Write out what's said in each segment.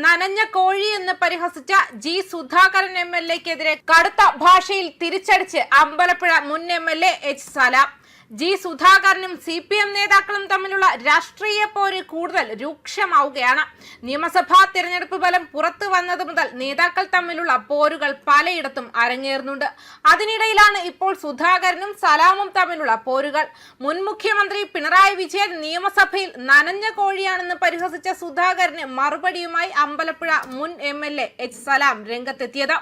നനഞ്ഞ കോഴി എന്ന് പരിഹസിച്ച ജി സുധാകരൻ MLA-ക്കെതിരെ കടുത്ത ഭാഷയിൽ തിരിച്ചടിച്ച് അമ്പലപ്പുഴ മുൻ MLA H. സലാം. ജി സുധാകരനും CPM നേതാക്കളും തമ്മിലുള്ള രാഷ്ട്രീയ പോര് കൂടുതൽ രൂക്ഷമാവുകയാണ്. നിയമസഭാ തിരഞ്ഞെടുപ്പ് ഫലം പുറത്തു വന്നത് മുതൽ നേതാക്കൾ തമ്മിലുള്ള പോരുകൾ പലയിടത്തും അരങ്ങേറുന്നുണ്ട്. അതിനിടയിലാണ് ഇപ്പോൾ സുധാകരനും സലാമും തമ്മിലുള്ള പോരുകൾ. മുൻ മുഖ്യമന്ത്രി പിണറായി വിജയൻ നിയമസഭയിൽ നനഞ്ഞ കോഴിയാണെന്ന് പരിഹസിച്ച സുധാകരന് മറുപടിയുമായി അമ്പലപ്പുഴ മുൻ MLA H. സലാം രംഗത്തെത്തിയത്.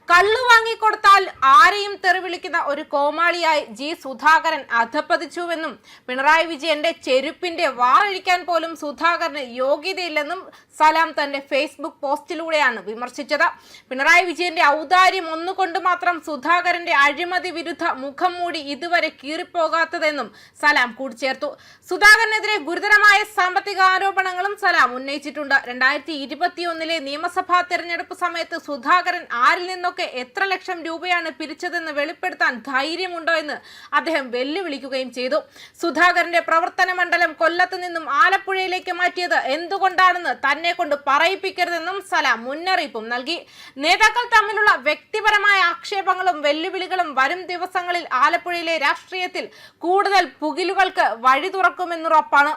കള്ളു വാങ്ങിക്കൊടുത്താൽ ആരെയും തെറിവിളിക്കുന്ന ഒരു കോമാളിയായി ജി സുധാകരൻ അധപ്പതിച്ചുവെന്നും പിണറായി വിജയന്റെ ചെരുപ്പിന്റെ വാറഴിക്കാൻ പോലും സുധാകരന് യോഗ്യതയില്ലെന്നും സലാം തന്റെ ഫേസ്ബുക്ക് പോസ്റ്റിലൂടെയാണ് വിമർശിച്ചത്. പിണറായി വിജയന്റെ ഔദാര്യം ഒന്നുകൊണ്ട് മാത്രം സുധാകരന്റെ അഴിമതി വിരുദ്ധ മുഖം മൂടി ഇതുവരെ കീറിപ്പോകാത്തതെന്നും സലാം കൂട്ടിച്ചേർത്തു. സുധാകരനെതിരെ ഗുരുതരമായ സാമ്പത്തിക ആരോപണങ്ങളും സലാം ഉന്നയിച്ചിട്ടുണ്ട്. 2021 നിയമസഭാ തെരഞ്ഞെടുപ്പ് സമയത്ത് സുധാകരൻ ആരിൽ നിന്നൊക്കെ എത്ര ലക്ഷം രൂപയാണ് പിരിച്ചതെന്ന് വെളിപ്പെടുത്താൻ ധൈര്യമുണ്ടോ എന്ന് അദ്ദേഹം വെല്ലുവിളിക്കുകയും ചെയ്തു. സുധാകരന്റെ പ്രവർത്തന മണ്ഡലം കൊല്ലത്ത് നിന്നും ആലപ്പുഴയിലേക്ക് മാറ്റിയത് എന്തുകൊണ്ടാണെന്ന് തന്നെ കൊണ്ട് പറയിപ്പിക്കരുതെന്നും സലാം മുന്നറിയിപ്പും നൽകി. നേതാക്കൾ തമ്മിലുള്ള വ്യക്തിപരമായ ആക്ഷേപങ്ങളും വെല്ലുവിളികളും വരും ദിവസങ്ങളിൽ ആലപ്പുഴയിലെ രാഷ്ട്രീയത്തിൽ കൂടുതൽ പുകിലുകൾക്ക് വഴി തുറക്കുമെന്നുറപ്പാണ്.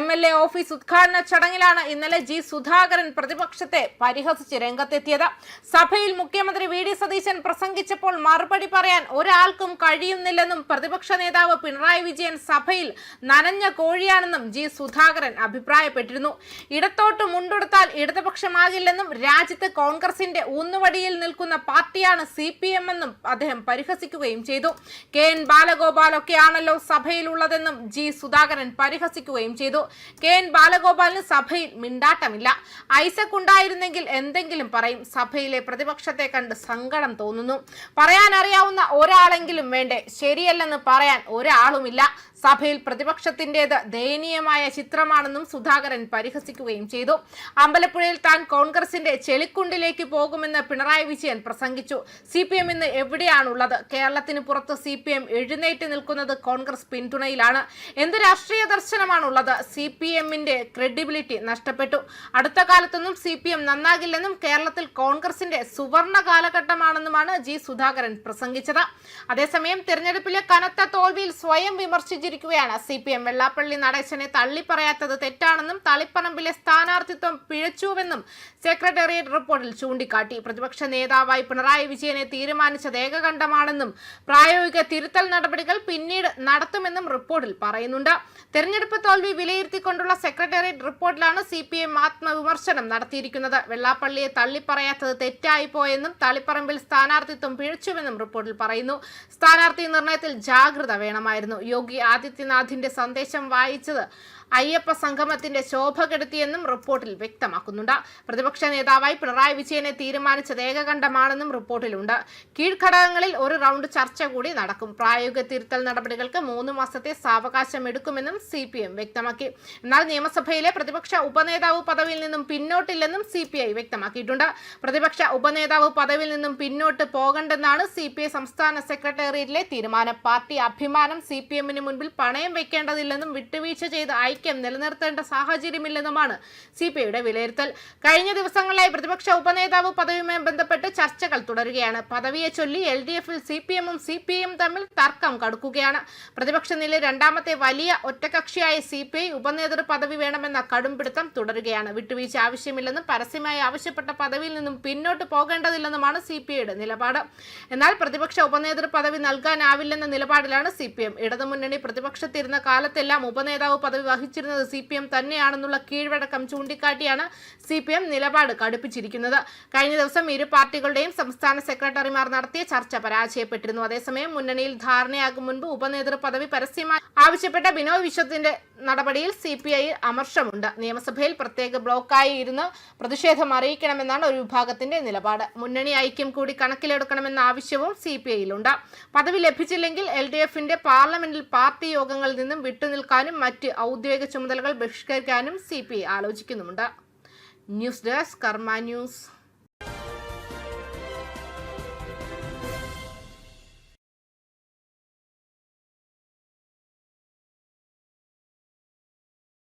MLA ഓഫീസ് ഉദ്ഘാടന ചടങ്ങിലാണ് ഇന്നലെ ജി സുധാകരൻ പ്രതിപക്ഷത്തെ പരിഹസിച്ച് രംഗത്തെത്തിയത്. സഭയിൽ മുഖ്യമന്ത്രി VD സതീശൻ പ്രസംഗിച്ചപ്പോൾ മറുപടി പറയാൻ ഒരാൾക്കും കഴിയുന്നില്ലെന്നും പ്രതിപക്ഷ നേതാവ് പിണറായി വിജയൻ സഭയിൽ നനഞ്ഞ കോഴിയാണെന്നും ജി സുധാകരൻ അഭിപ്രായപ്പെട്ടിരുന്നു. ഇടത്തോട്ട് മുണ്ടെടുത്താൽ ഇടതുപക്ഷമാകില്ലെന്നും രാജ്യത്ത് കോൺഗ്രസിന്റെ ഊന്നുവടിയിൽ നിൽക്കുന്ന പാർട്ടിയാണ് CPM എന്നും അദ്ദേഹം പരിഹസിക്കുകയും ചെയ്തു. KN ബാലഗോപാലൊക്കെയാണല്ലോ സഭയിലുള്ളതെന്നും ജി സുധാകരൻ പരിഹസിക്കുകയും ചെയ്തു. KN ബാലഗോപാലിന് സഭയിൽ മിണ്ടാട്ടമില്ല. ഐസക് ഉണ്ടായിരുന്നെങ്കിൽ എന്തെങ്കിലും പറയും. സഭയിലെ പ്രതിപക്ഷത്തെ കണ്ട് സങ്കടം തോന്നുന്നു. പറയാൻ അറിയാവുന്ന ഒരാളെങ്കിലും വേണ്ടേ? ശരിയല്ലെന്ന് പറയാൻ ഒരാളുമില്ല. സഭയിൽ പ്രതിപക്ഷത്തിൻ്റെത് ദയനീയമായ ചിത്രമാണെന്നും സുധാകരൻ പരിഹസിക്കുകയും ചെയ്തു. അമ്പലപ്പുഴയിൽ താൻ കോൺഗ്രസിന്റെ ചെളിക്കുണ്ടിലേക്ക് പോകുമെന്ന് പിണറായി വിജയൻ പ്രസംഗിച്ചു. CPM ഇന്ന് എവിടെയാണുള്ളത്? കേരളത്തിന് പുറത്ത് CPM എഴുന്നേറ്റ് നിൽക്കുന്നത് കോൺഗ്രസ് പിന്തുണയിലാണ്. എന്ത് രാഷ്ട്രീയ ദർശനമാണുള്ളത്? CPM-ന്റെ ക്രെഡിബിലിറ്റി നഷ്ടപ്പെട്ടു. അടുത്ത കാലത്തൊന്നും CPM നന്നാകില്ലെന്നും കേരളത്തിൽ കോൺഗ്രസിന്റെ സുവർണ കാലഘട്ടമാണെന്നുമാണ് ജി സുധാകരൻ പ്രസംഗിച്ചത്. അതേസമയം തിരഞ്ഞെടുപ്പിലെ കനത്ത തോൽവിയിൽ സ്വയം വിമർശിച്ചിരിക്കുകയാണ് CPM. വെള്ളാപ്പള്ളി നടേശനെ തള്ളിപ്പറയാത്തത് തെറ്റാണെന്നും തളിപ്പറമ്പിലെ സ്ഥാനാർത്ഥിത്വം പിഴച്ചുവെന്നും സെക്രട്ടേറിയറ്റ് റിപ്പോർട്ടിൽ ചൂണ്ടിക്കാട്ടി. പ്രതിപക്ഷ നേതാവായി പിണറായി വിജയനെ തീരുമാനിച്ചത് ഏകകണ്ഠമാണെന്നും പ്രായോഗിക തിരുത്തൽ നടപടികൾ പിന്നീട് നടത്തുമെന്നും റിപ്പോർട്ടിൽ പറയുന്നുണ്ട്. തെരഞ്ഞെടുപ്പ് തോൽവി വിലയിരുത്തിക്കൊണ്ടുള്ള സെക്രട്ടേറിയറ്റ് റിപ്പോർട്ടിലാണ് CPM ആത്മവിമർശനം നടത്തിയിരിക്കുന്നത്. വെള്ളാപ്പള്ളിയെ തള്ളിപ്പറയാത്തത് തെറ്റായിപ്പോയെന്നും തളിപ്പറമ്പിൽ സ്ഥാനാർത്ഥിത്വം പിഴച്ചുവെന്നും റിപ്പോർട്ടിൽ പറയുന്നു. സ്ഥാനാർത്ഥി നിർണയത്തിൽ ജാഗ്രത വേണമായിരുന്നു. യോഗി ആദിത്യനാഥിന്റെ സന്ദേശം വായിച്ചത് അയ്യപ്പ സംഗമത്തിന്റെ ശോഭ കെടുത്തിയെന്നും റിപ്പോർട്ടിൽ വ്യക്തമാക്കുന്നുണ്ട്. പ്രതിപക്ഷ നേതാവായി പിണറായി വിജയനെ തീരുമാനിച്ചത് ഏകകണ്ഠമാണെന്നും റിപ്പോർട്ടിലുണ്ട്. കീഴ്ഘടകങ്ങളിൽ ഒരു റൗണ്ട് ചർച്ച കൂടി നടക്കും. പ്രായോഗിക തിരുത്തൽ നടപടികൾക്ക് 3 മാസത്തെ സാവകാശം എടുക്കുമെന്നും CPM വ്യക്തമാക്കി. എന്നാൽ നിയമസഭയിലെ പ്രതിപക്ഷ ഉപനേതാവ് പദവിയിൽ നിന്നും പിന്നോട്ടില്ലെന്നും CPI വ്യക്തമാക്കിയിട്ടുണ്ട്. പ്രതിപക്ഷ ഉപനേതാവ് പദവിയിൽ നിന്നും പിന്നോട്ട് പോകണ്ടെന്നാണ് CPI സംസ്ഥാന സെക്രട്ടേറിയറ്റിലെ തീരുമാനം. പാർട്ടി അഭിമാനം CPM-ന് മുൻപിൽ പണയം വെക്കേണ്ടതില്ലെന്നും വിട്ടുവീഴ്ച ചെയ്ത് നിലനിർത്തേണ്ട സാഹചര്യമില്ലെന്നുമാണ് CPIയുടെ വിലയിരുത്തൽ. കഴിഞ്ഞ ദിവസങ്ങളിലായി പ്രതിപക്ഷ ഉപനേതാവ് പദവിയുമായി ബന്ധപ്പെട്ട് ചർച്ചകൾ തുടരുകയാണ്. പദവിയെ ചൊല്ലി LDF-ൽ CPM-ഉം CPI-യും തമ്മിൽ തർക്കം കടുക്കുകയാണ്. പ്രതിപക്ഷ നിലയിൽ രണ്ടാമത്തെ വലിയ ഒറ്റകക്ഷിയായ CPI ഉപനേതൃ പദവി വേണമെന്ന കടുംപിടുത്തം തുടരുകയാണ്. വിട്ടുവീഴ്ച ആവശ്യമില്ലെന്നും പരസ്യമായി ആവശ്യപ്പെട്ട പദവിയിൽ നിന്നും പിന്നോട്ട് പോകേണ്ടതില്ലെന്നുമാണ് CPIയുടെ നിലപാട്. എന്നാൽ പ്രതിപക്ഷ ഉപനേതൃ പദവി നൽകാനാവില്ലെന്ന നിലപാടിലാണ് CPM. ഇടതുമുന്നണി പ്രതിപക്ഷത്തിരുന്ന കാലത്തെല്ലാം ഉപനേതാവ് പദവി വഹിച്ചിരുന്നത് CPM തന്നെയാണെന്നുള്ള കീഴ്വഴക്കം ചൂണ്ടിക്കാട്ടിയാണ് CPM നിലപാട് കടുപ്പിച്ചിരിക്കുന്നത്. കഴിഞ്ഞ ദിവസം ഇരു പാർട്ടികളുടെയും സംസ്ഥാന സെക്രട്ടറിമാർ നടത്തിയ ചർച്ച പരാജയപ്പെട്ടിരുന്നു. അതേസമയം മുന്നണിയിൽ ധാരണയാകും മുൻപ് ഉപനേതൃ പദവി പരസ്യമായി ആവശ്യപ്പെട്ട ബിനോയ് വിശ്വത്തിന്റെ നടപടിയിൽ CPI അമർഷമുണ്ട്. നിയമസഭയിൽ പ്രത്യേക ബ്ലോക്കായി ഇരുന്ന് പ്രതിഷേധം അറിയിക്കണമെന്നാണ് ഒരു വിഭാഗത്തിന്റെ നിലപാട്. മുന്നണി ഐക്യം കൂടി കണക്കിലെടുക്കണമെന്ന ആവശ്യവും CPI-ലുണ്ട്. പദവി ലഭിച്ചില്ലെങ്കിൽ LDF-ന്റെ പാർലമെന്റിൽ പാർട്ടി യോഗങ്ങളിൽ നിന്നും വിട്ടുനിൽക്കാനും മറ്റ് ഔദ്യോഗിക ചുമതലകൾ ബഹിഷ്കരിക്കാനും CPI ആലോചിക്കുന്നുമുണ്ട്. ന്യൂസ് ഡെസ്ക് കർമ്മ ന്യൂസ്.